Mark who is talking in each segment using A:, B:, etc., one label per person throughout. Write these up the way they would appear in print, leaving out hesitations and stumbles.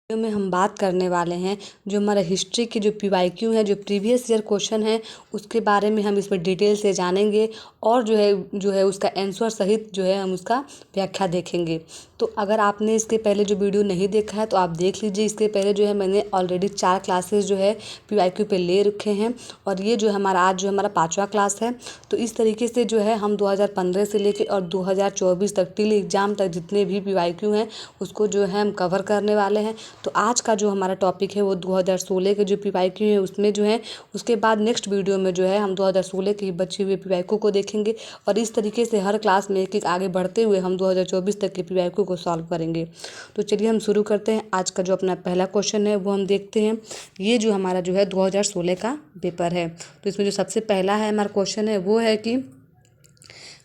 A: Video में हम बात करने वाले हैं जो हमारा हिस्ट्री की जो पीवाईक्यू है, जो प्रीवियस ईयर क्वेश्चन है, उसके बारे में हम इसमें डिटेल से जानेंगे और जो है उसका आंसर सहित जो है हम उसका व्याख्या देखेंगे। तो अगर आपने इसके पहले जो वीडियो नहीं देखा है तो आप देख लीजिए। इसके पहले जो है मैंने ऑलरेडी 4 क्लासेस जो है पीवाईक्यू पे ले रखे हैं और ये जो हमारा आज जो हमारा 5वां क्लास है। तो इस तरीके से जो है हम 2015 से लेके और 2024 तक टिल एग्ज़ाम तक जितने भी पीवाईक्यू हैं उसको जो है हम कवर करने वाले हैं। तो आज का जो हमारा टॉपिक है वो 2016 के जो पीवाईक्यू है उसमें जो है, उसके बाद नेक्स्ट वीडियो में जो है हम 2016 की बची हुई पीवाईक्यू को देखेंगे और इस तरीके से हर क्लास में एक आगे बढ़ते हुए हम 2024 तक के पीवाईक्यू को सॉल्व करेंगे। तो चलिए हम शुरू करते हैं। आज का जो अपना पहला क्वेश्चन है वो हम देखते हैं। ये जो हमारा जो है 2016 का पेपर है, तो इसमें जो सबसे पहला है हमारा क्वेश्चन है वो है कि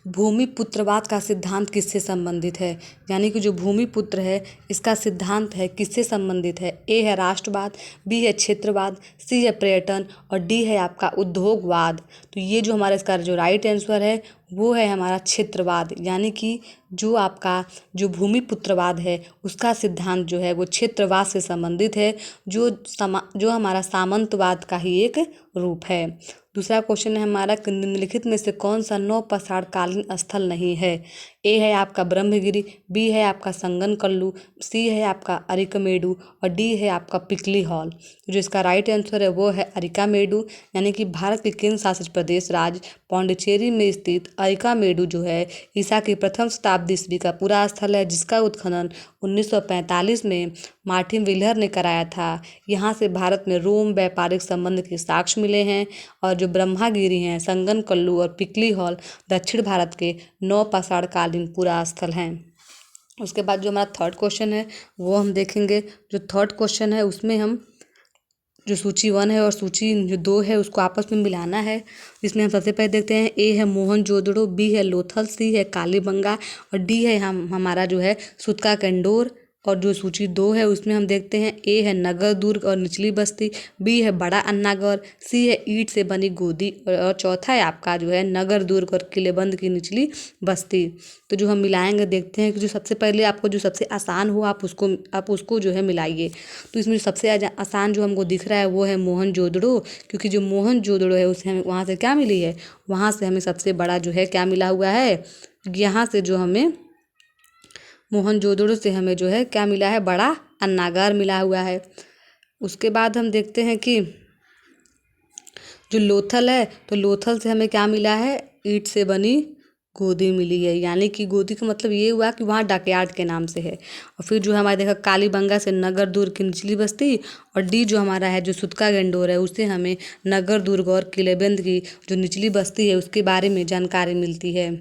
A: भूमिपुत्रवाद का सिद्धांत किससे संबंधित है। यानी कि जो भूमिपुत्र है इसका सिद्धांत है किससे संबंधित है। ए है राष्ट्रवाद, बी है क्षेत्रवाद, सी है पर्यटन और डी है आपका उद्योगवाद। तो ये जो हमारा इसका जो राइट आंसर है वो है हमारा क्षेत्रवाद। यानी कि जो आपका जो भूमिपुत्रवाद है उसका सिद्धांत जो है वो क्षेत्रवाद से संबंधित है, जो हमारा सामंतवाद का ही एक रूप है। दूसरा क्वेश्चन है हमारा कि निम्नलिखित में से कौन सा नौपाषाणकालीन स्थल नहीं है। ए है आपका ब्रह्मगिरी, बी है आपका संगनकल्लू, सी है आपका अरिकमेडु और डी है आपका पिकली हॉल। जो इसका राइट आंसर है वो है अरिकामेडु। यानी कि भारत के केंद्र शासित प्रदेश राज्य पौंडीचेरी में स्थित अरिकामेडु जो है ईसा की प्रथम शताब्दी ईस्वी का पूरा स्थल है, जिसका उत्खनन 1945 में मार्टिन विलर ने कराया था। यहाँ से भारत में रोम व्यापारिक संबंध के साक्ष्य मिले हैं और जो ब्रह्मागिरी हैं, संगनकल्लू और पिकली हॉल दक्षिण भारत के नौपाषाणकालीन पुरा स्थल हैं। उसके बाद जो हमारा थर्ड क्वेश्चन है वो हम देखेंगे। जो थर्ड क्वेश्चन है उसमें हम जो सूची 1 है और सूची जो 2 है उसको आपस में मिलाना है। इसमें हम सबसे पहले देखते हैं। ए है मोहनजोदड़ो, बी है लोथल, सी है कालीबंगा और डी है हमारा जो है सुतका कंडोर। और जो सूची 2 है उसमें हम देखते हैं। ए है नगर दुर्ग और निचली बस्ती, बी है बड़ा अन्नागौर, सी है ईंट से बनी गोदी और चौथा है आपका जो है नगर दुर्ग और किलेबंद की निचली बस्ती। तो जो हम मिलाएंगे देखते हैं कि जो सबसे पहले आपको जो सबसे आसान हो आप उसको जो है मिलाइए। तो इसमें जो सबसे आसान जो हमको दिख रहा है वो है मोहनजोदड़ो, क्योंकि जो मोहनजोदड़ो है उसे हमें वहाँ से क्या मिली है, वहाँ से हमें सबसे बड़ा जो है क्या मिला हुआ है, यहाँ से जो हमें मोहनजोदड़ो से हमें जो है क्या मिला है, बड़ा अन्नागार मिला हुआ है। उसके बाद हम देखते हैं कि जो लोथल है तो लोथल से हमें क्या मिला है, ईंट से बनी गोदी मिली है। यानी कि गोदी का मतलब ये हुआ कि वहाँ डकयार्ड के नाम से है। और फिर जो हमारे देखा कालीबंगा से नगर दुर्ग की निचली बस्ती और डी जो हमारा है जो सुतका गंडोर है उससे हमें नगर दुर्ग और किलेबंद की जो निचली बस्ती है उसके बारे में जानकारी मिलती है।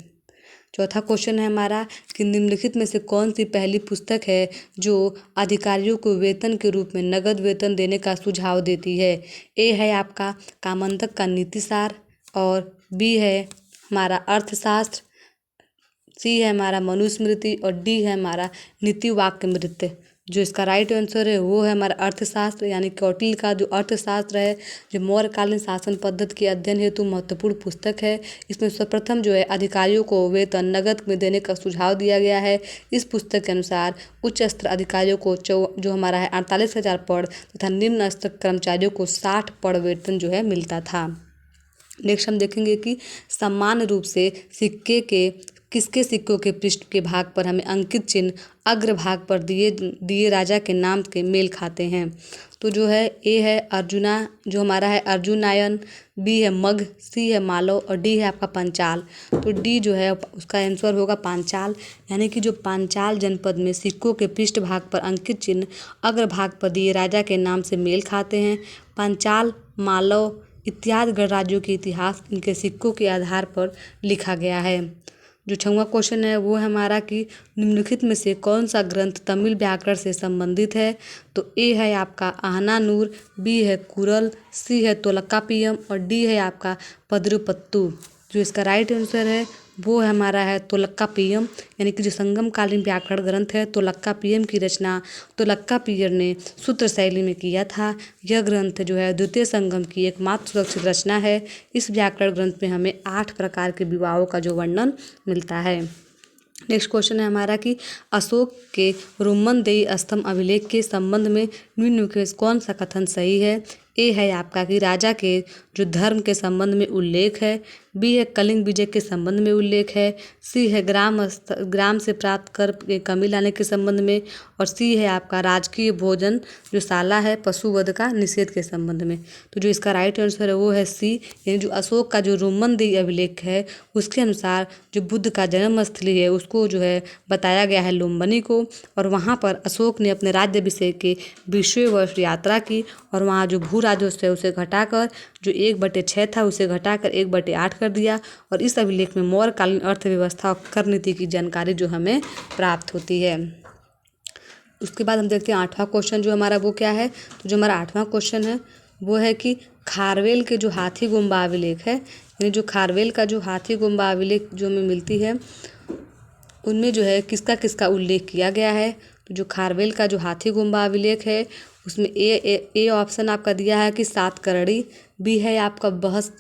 A: चौथा क्वेश्चन है हमारा कि निम्नलिखित में से कौन सी पहली पुस्तक है जो अधिकारियों को वेतन के रूप में नगद वेतन देने का सुझाव देती है। ए है आपका कामंतक का नीतिसार और बी है हमारा अर्थशास्त्र, सी है हमारा मनुस्मृति और डी है हमारा नीति वाक्यमृत। जो इसका राइट आंसर है वो है हमारा अर्थशास्त्र। यानी कौटिल्य का जो अर्थशास्त्र है जो मौर्यकालीन शासन पद्धति के अध्ययन हेतु महत्वपूर्ण पुस्तक है। इसमें सर्वप्रथम जो है अधिकारियों को वेतन नगद में देने का सुझाव दिया गया है। इस पुस्तक के अनुसार उच्च स्तर अधिकारियों को जो हमारा है 48,000 पड़ तथा निम्न स्तर कर्मचारियों को 60 पड़ वेतन जो है मिलता था। नेक्स्ट हम देखेंगे कि सामान्य रूप से किसके सिक्कों के पृष्ठ के भाग पर हमें अंकित चिन्ह अग्रभाग पर दिए राजा के नाम के मेल खाते हैं। तो जो है ए है अर्जुना, जो हमारा है अर्जुनायन, बी है मग, सी है मालव और डी है आपका पंचाल। तो डी जो है उसका आंसर होगा पांचाल। यानी कि जो पांचाल जनपद में सिक्कों के पृष्ठ भाग पर अंकित चिन्ह अग्रभाग पर दिए राजा के नाम से मेल खाते हैं। पंचाल, मालव इत्यादि गणराज्यों के इतिहास इनके सिक्कों के आधार पर लिखा गया है। जो 6वां क्वेश्चन है वो है हमारा कि निम्नलिखित में से कौन सा ग्रंथ तमिल व्याकरण से संबंधित है। तो ए है आपका आहनानूर, बी है कुरल, सी है तोलकाप्पियम और डी है आपका पद्रुपत्तु। जो इसका राइट आंसर है वो हमारा है तोलकाप्पियम। यानी कि जो संगमकालीन व्याकरण ग्रंथ है तोलकाप्पियम की रचना तोलकाप्पियर ने सूत्र शैली में किया था। यह ग्रंथ जो है द्वितीय संगम की एकमात्र सुरक्षित रचना है। इस व्याकरण ग्रंथ में हमें 8 प्रकार के विवाहों का जो वर्णन मिलता है। नेक्स्ट क्वेश्चन है हमारा कि अशोक के रोमनदेही स्तंभ अभिलेख के संबंध में निम्न में से कौन सा कथन सही है। ए है आपका कि राजा के जो धर्म के संबंध में उल्लेख है। बी है कलिंग विजय के संबंध में उल्लेख है। सी है ग्राम से प्राप्त कर के कमी लाने के संबंध में। और सी है आपका राजकीय भोजन जो शाला है पशु वध का निषेध के संबंध में। तो जो इसका राइट आंसर है वो है सी, यानी जो अशोक का जो रोमनदेही अभिलेख है उसके अनुसार जो बुद्ध का जन्म स्थली है उसको जो है बताया गया है लुम्बिनी को, और वहाँ पर अशोक ने अपने राज्याभिषेक के 20वें वर्ष यात्रा की और वहाँ जो भू राजस्व है उसे घटाकर जो 1/6 था उसे घटाकर 1/8 कर दिया। और इस अभिलेख में मौर्यकालीन अर्थव्यवस्था और कर नीति की जानकारी जो हमें प्राप्त होती है। उसके बाद हम देखते हैं 8वां क्वेश्चन जो हमारा वो क्या है। तो जो हमारा 8वां क्वेश्चन है वो है कि खारवेल के जो हाथी गुम्बा अभिलेख है, यानी जो खारवेल का जो हाथी गुम्बा अभिलेख जो हमें मिलती है उनमें जो है किसका किसका उल्लेख किया गया है। तो जो खारवेल का जो हाथी गुम्बा अभिलेख है उसमें ए ऑप्शन आपका दिया है कि सातकर्णी, बी है आपका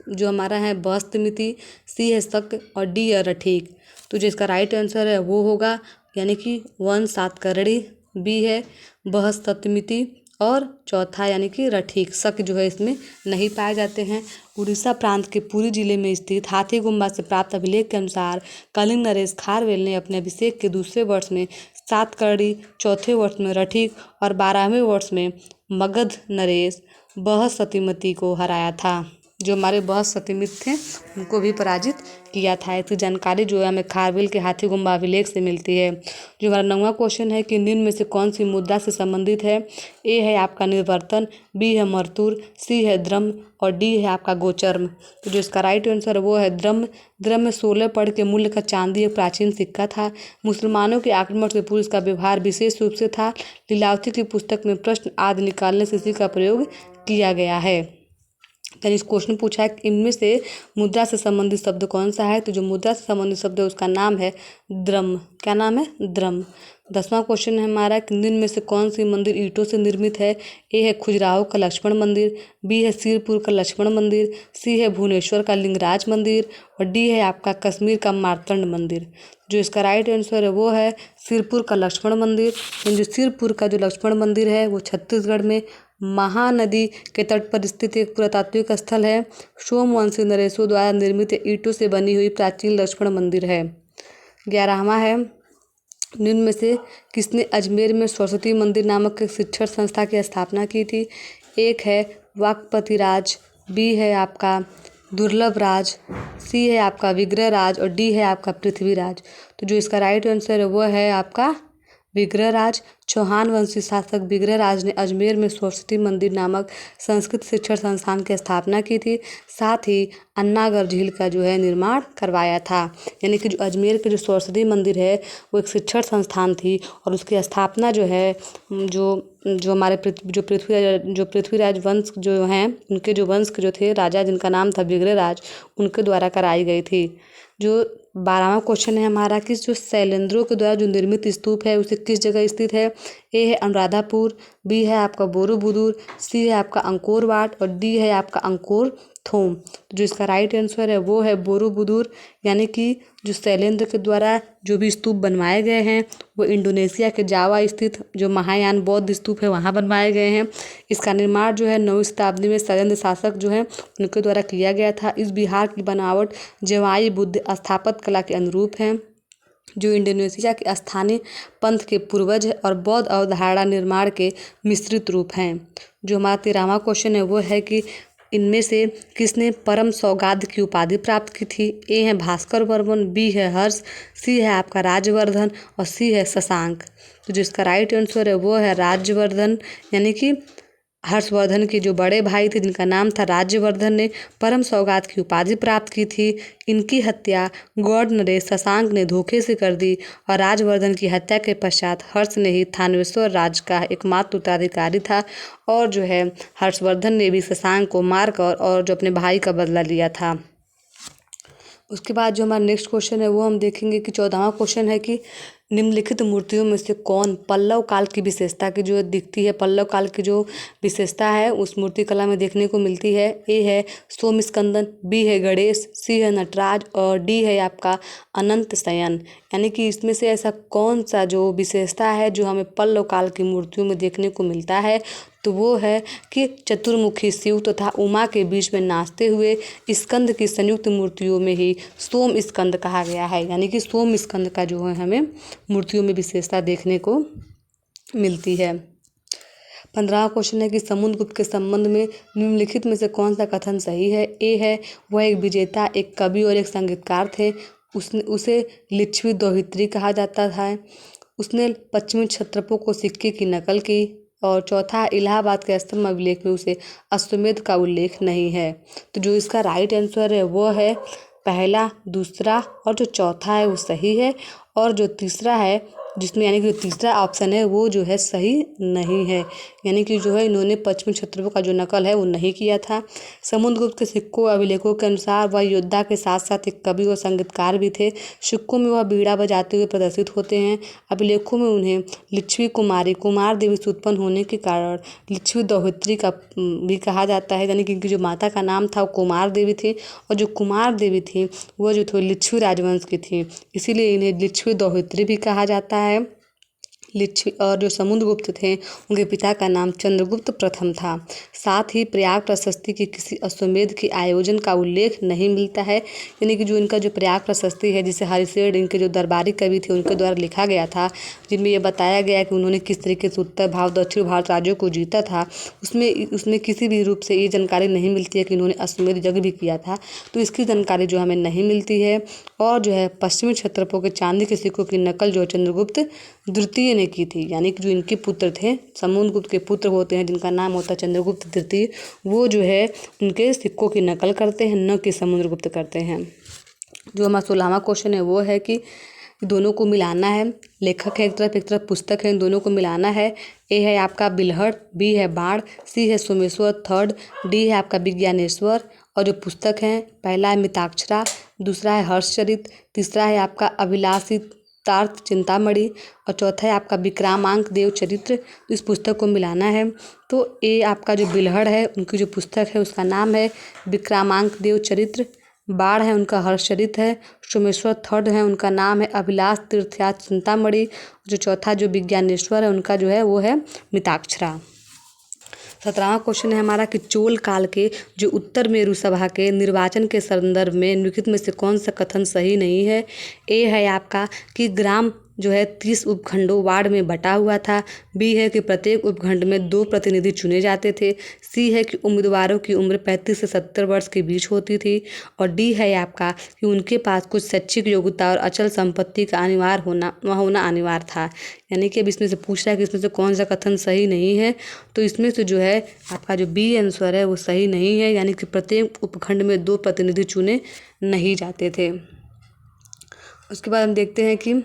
A: जो हमारा है बहस्तमिति, सी है शक और डी है रठीक। तो जो इसका राइट आंसर है वो होगा यानी कि 1 सातकर्णी, बी है बहस्तमिति और चौथा यानी कि रठीक। शक जो है इसमें नहीं पाए जाते हैं। उड़ीसा प्रांत के पुरी जिले में स्थित हाथी गुम्बा से प्राप्त अभिलेख के अनुसार कलिंग नरेश खारवेल ने अपने अभिषेक के दूसरे वर्ष में सातकर्णी, चौथे वर्ष में रठीक और 12वें वर्ष में मगध नरेश बृहस्पतिमती को हराया था। जो हमारे बृहस्पतिमित थे उनको भी पराजित किया था। इसकी जानकारी जो है हमें खारवेल के हाथी गुम्बा अभिलेख से मिलती है। जो हमारा 9वां क्वेश्चन है कि निम्न में से कौन सी मुद्रा से संबंधित है। ए है आपका निर्वर्तन, बी है मरतुर, सी है द्रह्म और डी है आपका गोचर्म। तो जो इसका राइट आंसर वो है द्रह्म। द्रह्म में 16 पड़ के मूल्य का चांदी एक प्राचीन सिक्का था। मुसलमानों के आक्रमण से पूर्व इसका व्यवहार विशेष रूप से था। लीलावती की पुस्तक में प्रश्न आदि निकालने से इसी का प्रयोग किया गया है। यानी इस क्वेश्चन पूछा है कि इनमें से मुद्रा से संबंधित शब्द कौन सा है। तो जो मुद्रा से संबंधित शब्द है उसका नाम है द्रह्म। क्या नाम है? द्रह्म। 10वां क्वेश्चन है हमारा कि निम्न में से कौन सी मंदिर ईंटों से निर्मित है। ए है खजुराहो का लक्ष्मण मंदिर, बी है सिरपुर का लक्ष्मण मंदिर, सी है भुवनेश्वर का लिंगराज मंदिर और डी है आपका कश्मीर का मार्तंड मंदिर। जो इसका राइट आंसर है वो है सिरपुर का लक्ष्मण मंदिर। जो सिरपुर का जो लक्ष्मण मंदिर है वो छत्तीसगढ़ में महानदी के तट पर स्थित एक पुरातात्विक स्थल है। सोमवंशी नरेशों द्वारा निर्मित ईंटों से बनी हुई प्राचीन लक्ष्मण मंदिर है। 11वां है निम्न में से किसने अजमेर में सरस्वती मंदिर नामक एक शिक्षण संस्था की स्थापना की थी। एक है वाकपति राज, बी है आपका दुर्लभ राज, सी है आपका विग्रह राज और डी है आपका पृथ्वीराज। तो जो इसका राइट आंसर है वो है आपका विग्रह राज। चौहान वंशी शासक विग्रह राज ने अजमेर में सरस्वती मंदिर नामक संस्कृत शिक्षण संस्थान की स्थापना की थी। साथ ही अन्नागढ़ झील का जो है निर्माण करवाया था। यानी कि जो अजमेर के जो सरस्वती मंदिर है वो एक शिक्षण संस्थान थी और उसकी स्थापना जो है जो हमारे पृथ्वीराज वंश जो हैं उनके जो वंश के जो थे राजा जिनका नाम था विग्रह राज उनके द्वारा कराई गई थी। जो 12वां क्वेश्चन है हमारा कि जो शैलेंद्रों के द्वारा जो निर्मित स्तूप है उसे किस जगह स्थित है। ए है अनुराधापुर, बी है आपका बोरोबुदुर, सी है आपका अंकोर वाट और डी है आपका अंकोर थोम। तो जो इसका राइट आंसर है वो है बोरोबुदुर। यानी कि जो शैलेंद्र के द्वारा जो भी स्तूप बनवाए गए हैं वो इंडोनेशिया के जावा स्थित जो महायान बौद्ध स्तूप है वहाँ बनवाए गए हैं। इसका निर्माण जो है 9वीं शताब्दी में शैलेंद्र शासक जो हैं उनके द्वारा किया गया था। इस विहार की बनावट जवाई बुद्ध स्थापत्य कला के अनुरूप है जो इंडोनेशिया के स्थानीय पंथ के पूर्वज है और बौद्ध अवधारणा निर्माण के मिश्रित रूप हैं। जो हमारा 13वां क्वेश्चन है वो है कि इनमें से किसने परम सौगात की उपाधि प्राप्त की थी। ए है भास्कर वर्मन, बी है हर्ष, सी है आपका राज्यवर्धन और सी है शशांक। तो जो इसका राइट आंसर है वो है राज्यवर्धन। यानी कि हर्षवर्धन के जो बड़े भाई थे जिनका नाम था राज्यवर्धन ने परम सौगात की उपाधि प्राप्त की थी। इनकी हत्या गौड़ नरेश शशांक ने धोखे से कर दी और राजवर्धन की हत्या के पश्चात हर्ष ने ही थानेश्वर राज का एकमात्र उत्तराधिकारी था और जो है हर्षवर्धन ने भी शशांक को मारकर और जो अपने भाई का बदला लिया था। उसके बाद जो हमारा नेक्स्ट क्वेश्चन है वो हम देखेंगे कि 14वां क्वेश्चन है कि निम्नलिखित मूर्तियों में से कौन पल्लव काल की विशेषता की जो दिखती है, पल्लव काल की जो विशेषता है उस मूर्ति कला में देखने को मिलती है? ए है सोमस्कंदन, बी है गणेश, सी है नटराज और डी है आपका अनंत शयन। यानी कि इसमें से ऐसा कौन सा जो विशेषता है जो हमें पल्लव काल की मूर्तियों में देखने को मिलता है? तो वो है कि चतुर्मुखी शिव तथा उमा के बीच में नाचते हुए स्कंद की संयुक्त मूर्तियों में ही सोम स्कंद कहा गया है। यानी कि सोम स्कंद का जो है हमें मूर्तियों में विशेषता देखने को मिलती है। 15वां क्वेश्चन है कि समुद्रगुप्त के संबंध में निम्नलिखित में से कौन सा कथन सही है? ए है वह एक विजेता, एक कवि और एक संगीतकार थे। उसे लिच्छवी दोहित्री कहा जाता था। उसने पश्चिमी क्षत्रपों को सिक्के की नकल की। और चौथा, इलाहाबाद के स्तंभ अभिलेख में उसे अश्वमेध का उल्लेख नहीं है। तो जो इसका राइट आंसर है वो है पहला, दूसरा और जो चौथा है वो सही है। और जो तीसरा है जिसमें यानी कि जो तीसरा ऑप्शन है वो जो है सही नहीं है। यानी कि जो है इन्होंने पश्चिमी क्षत्रियों का जो नकल है वो नहीं किया था। समुद्रगुप्त के सिक्कों अभिलेखों के अनुसार वह योद्धा के साथ साथ एक कवि और संगीतकार भी थे। सिक्कों में वह बीड़ा बजाते हुए प्रदर्शित होते हैं। अभिलेखों में उन्हें लिच्छवी कुमारी कुमार देवी से उत्पन्न होने के कारण लिच्छवी दोहित्री का भी कहा जाता है। यानी कि इनकी जो माता का नाम था वो कुमार देवी थी और जो कुमार देवी थी वो जो थी लिच्छवी राजवंश की थी, इसीलिए इन्हें लिच्छवी दोहित्री भी कहा जाता है। लिच्छवी और जो समुद्रगुप्त थे उनके पिता का नाम चंद्रगुप्त प्रथम था। साथ ही प्रयाग प्रशस्ति की किसी अश्वमेध के आयोजन का उल्लेख नहीं मिलता है। यानी कि जो इनका जो प्रयाग प्रशस्ति है जिसे हरिशेठ इनके जो दरबारी कवि थे उनके द्वारा लिखा गया था, जिनमें ये बताया गया कि उन्होंने किस तरीके से उत्तर भारत दक्षिण भारत राज्यों को जीता था, उसमें किसी भी रूप से ये जानकारी नहीं मिलती है कि उन्होंने अश्वमेध यज्ञ भी किया था। तो इसकी जानकारी जो हमें नहीं मिलती है। और जो है पश्चिमी क्षत्रपों के चांदी के सिक्कों की नकल जो चंद्रगुप्त द्वितीय ने की थी। यानी कि जो इनके पुत्र थे, समुद्रगुप्त के पुत्र होते हैं जिनका नाम होता है चंद्रगुप्त द्वितीय, वो जो है उनके सिक्कों की नकल करते हैं, न कि समुद्रगुप्त करते हैं। जो हमारा 16वां क्वेश्चन है वो है कि दोनों को मिलाना है। लेखक है एक तरफ पुस्तक है, इन दोनों को मिलाना है। ए है आपका बिल्हड़, बी है बाण, सी है सोमेश्वर थर्ड, डी है आपका विज्ञानेश्वर। और जो पुस्तक है पहला है मिताक्षरा, दूसरा है हर्षचरित, तीसरा है आपका अभिलाषी तार्थ चिंतामणि और चौथा है आपका विक्रामांक देव चरित्र। इस पुस्तक को मिलाना है। तो ए आपका जो बिल्हड़ है उनकी जो पुस्तक है उसका नाम है विक्रामांक देव चरित्र, बाढ़ है उनका हर्षचरित है, सोमेश्वर थर्ड है उनका नाम है अभिलाष तीर्थयात चिंतामणि, जो चौथा जो विज्ञानेश्वर है उनका जो है वो है मिताक्षरा। 17वां क्वेश्चन है हमारा कि चोल काल के जो उत्तर मेरु सभा के निर्वाचन के संदर्भ में निम्नलिखित में से कौन सा कथन सही नहीं है? ए है आपका कि ग्राम जो है 30 उपखंडों वार्ड में बटा हुआ था। बी है कि प्रत्येक उपखंड में 2 प्रतिनिधि चुने जाते थे। सी है कि उम्मीदवारों की उम्र 35 से 70 वर्ष के बीच होती थी। और डी है आपका कि उनके पास कुछ शैक्षिक योग्यता और अचल संपत्ति का होना अनिवार्य था। यानी कि अब इसमें से पूछ रहा है कि इसमें से कौन सा कथन सही नहीं है। तो इसमें से जो है आपका जो बी आंसर है वो सही नहीं है। यानी कि प्रत्येक उपखंड में 2 प्रतिनिधि चुने नहीं जाते थे। उसके बाद हम देखते हैं कि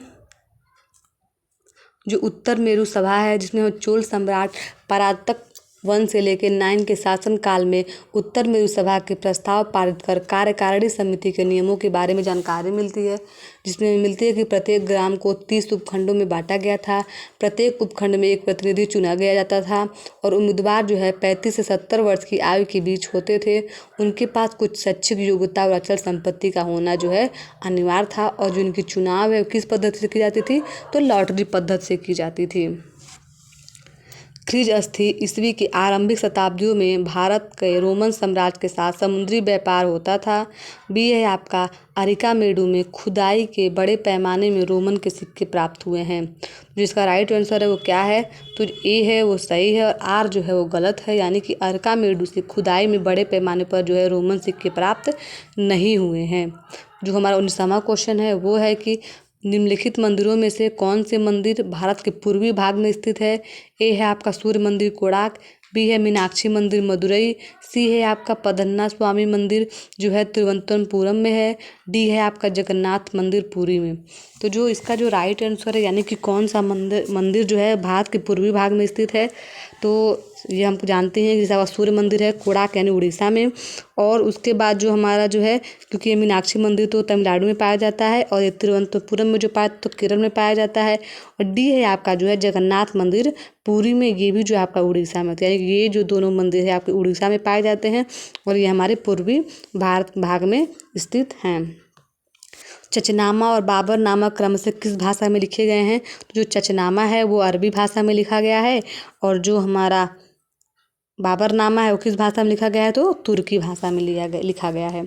A: जो उत्तर मेरु सभा है जिसमें चोल सम्राट परातक 1 से लेकर 9 के शासन काल में उत्तर मेरु सभा के प्रस्ताव पारित कर कार्यकारिणी समिति के नियमों के बारे में जानकारी मिलती है, जिसमें मिलती है कि प्रत्येक ग्राम को 30 उपखंडों में बांटा गया था। प्रत्येक उपखंड में एक प्रतिनिधि चुना गया जाता था और उम्मीदवार जो है 35 से 70 वर्ष की आयु के बीच होते थे। उनके पास कुछ शैक्षिक योग्यता और अचल संपत्ति का होना जो है अनिवार्य था। और जो इनकी चुनाव है किस पद्धति से की जाती थी? तो लॉटरी पद्धति से की जाती थी। ख्रीष्ट ईस्वी की आरंभिक शताब्दियों में भारत के रोमन साम्राज्य के साथ समुद्री व्यापार होता था। बी है आपका अरिकामेडू में खुदाई के बड़े पैमाने में रोमन के सिक्के प्राप्त हुए हैं। जिसका राइट आंसर है वो क्या है? तो ए है वो सही है और आर जो है वो गलत है। यानी कि अरिकामेडू से खुदाई में बड़े पैमाने पर जो है रोमन सिक्के प्राप्त नहीं हुए हैं। जो हमारा 19वां क्वेश्चन है वो है कि निम्नलिखित मंदिरों में से कौन से मंदिर भारत के पूर्वी भाग में स्थित है? ए है आपका सूर्य मंदिर कोणार्क, बी है मीनाक्षी मंदिर मदुरई, सी है आपका पद्मनाभ स्वामी मंदिर जो है तिरुवनंतपुरम में है, डी है आपका जगन्नाथ मंदिर पुरी में। तो जो इसका जो राइट आंसर है यानी कि कौन सा मंदिर जो है भारत के पूर्वी भाग में स्थित है? तो ये हमको जानते हैं कि जैसा सूर्य मंदिर है कोणार्क यानी उड़ीसा में। और उसके बाद जो हमारा जो है, क्योंकि ये मीनाक्षी मंदिर तो तमिलनाडु में पाया जाता है, और ये तिरुवनंतपुरम में जो पाया तो केरल में पाया जाता है। और डी है आपका जो है जगन्नाथ मंदिर पुरी में, ये भी जो है आपका उड़ीसा में, यानी ये जो दोनों मंदिर है आपके उड़ीसा में पाए जाते हैं और ये हमारे पूर्वी भारत भाग में स्थित हैं। चचनामा और बाबरनामा क्रम से किस भाषा में लिखे गए हैं? तो जो चचनामा है वो अरबी भाषा में लिखा गया है, और जो हमारा बाबरनामा है वो किस भाषा में लिखा गया है? तो तुर्की भाषा में लिखा गया है।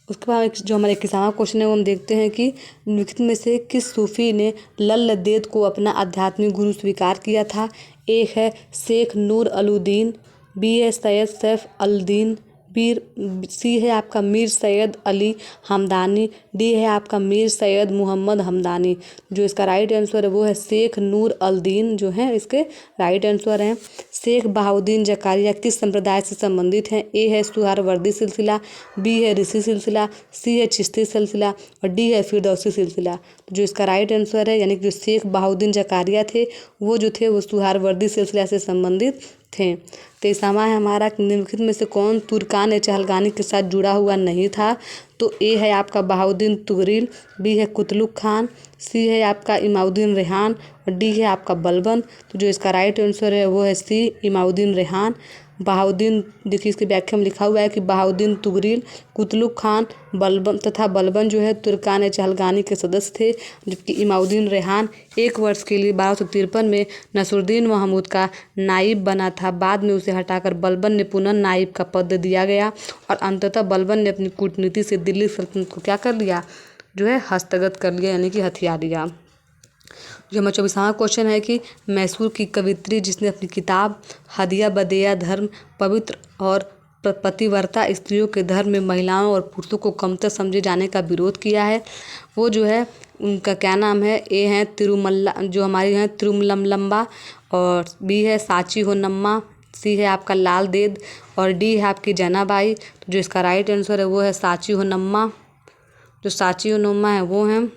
A: उसके बाद जो हमारे 21वां क्वेश्चन है वो हम देखते हैं कि निम्नलिखित में से किस सूफी ने लल्लदेद को अपना आध्यात्मिक गुरु स्वीकार किया था? एक है शेख नूर अलुद्दीन, बी है सैयद सैफ अलदीन, सी है आपका मीर सैयद अली हमदानी, डी है आपका मीर सैयद मोहम्मद हमदानी। जो इसका राइट आंसर है वो है शेख नूर अलदीन जो है इसके राइट आंसर हैं। शेख बहाउद्दीन जकारिया किस संप्रदाय से संबंधित हैं? ए है सुहरावर्दी सिलसिला, बी है ऋषि सिलसिला, सी है चिश्ती सिलसिला और डी है फिरदौसी सिलसिला। तो जो इसका राइट आंसर है, यानी कि जो शेख बहाउद्दीन जकारिया थे वो जो थे वो सुहरावर्दी सिलसिला से संबंधित थे। 23वां है हमारा, निम्नलिखित में से कौन तुर्कान चहलगानी के साथ जुड़ा हुआ नहीं था? तो ए है आपका बहाउद्दीन तुगरिल, बी है कुतलुक खान, सी है आपका इमाउद्दीन रेहान और डी है आपका बलबन। तो जो इसका राइट आंसर है वो है सी इमाउद्दीन रेहान। बहाउद्दीन, देखिए इसके व्याख्या में लिखा हुआ है कि बहाउद्दीन तुगरिल, कुतलुक खान, बलबन जो है तुर्कान चहलगानी के सदस्य थे, जबकि इमाउद्दीन रेहान 1 वर्ष के लिए 1253 में नसरुद्दीन महमूद का नाइब बना था। बाद में उसे हटाकर बलबन ने पुनः नाइब का पद दिया गया और अंततः बलबन ने अपनी कूटनीति से दिल्ली सल्तनत को क्या कर लिया, जो है हस्तगत कर लिया, यानी कि हथिया लिया। जो हमारा 24वां क्वेश्चन है कि मैसूर की कवित्री जिसने अपनी किताब हदिया बदिया धर्म पवित्र और पतिव्रता स्त्रियों के धर्म में महिलाओं और पुरुषों को कमतर समझे जाने का विरोध किया है, वो जो है उनका क्या नाम है? ए है तिरुमल्ला, जो हमारी है तिरुमलम्बा, और बी है सांची होनम्मा, सी है आपका लाल देद और डी है आपकी जनाबाई। तो जो इसका राइट आंसर है वो है सांची होनम्मा। जो सांची होनम्मा है वो हैं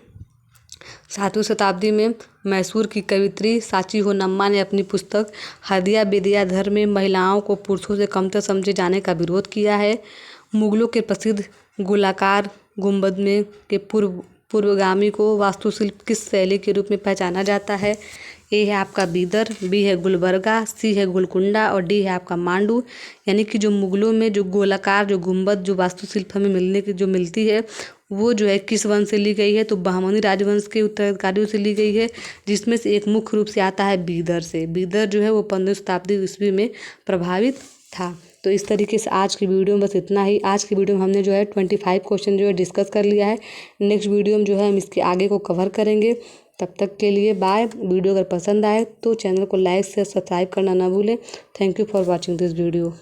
A: 7वीं शताब्दी में मैसूर की कवित्री सांची होनम्मा ने अपनी पुस्तक हदिया बेदिया धर्म में महिलाओं को पुरुषों से कमतर समझे जाने का विरोध किया है। मुगलों के प्रसिद्ध गोलाकार गुंबद में के पूर्वगामी को वास्तुशिल्प किस शैली के रूप में पहचाना जाता है? ए है आपका बीदर, बी है गुलबर्गा, सी है गोलकुंडा और डी है आपका मांडू। यानी कि जो मुगलों में जो गोलाकार जो गुंबद जो वास्तुशिल्प हमें मिलती है वो जो है किस वंश से ली गई है? तो बहमनी राजवंश के उत्तराधिकारियों से ली गई है, जिसमें से एक मुख्य रूप से आता है बीदर से। बीदर जो है वो 15वीं शताब्दी ईस्वी में प्रभावित था। तो इस तरीके से आज की वीडियो में बस इतना ही। आज की वीडियो में हमने जो है 25 क्वेश्चन जो है डिस्कस कर लिया है। नेक्स्ट वीडियो में जो है हम इसके आगे को कवर करेंगे। तब तक के लिए बाय। वीडियो अगर पसंद आए तो चैनल को लाइक से सब्सक्राइब करना ना भूलें। Thank you for watching this video.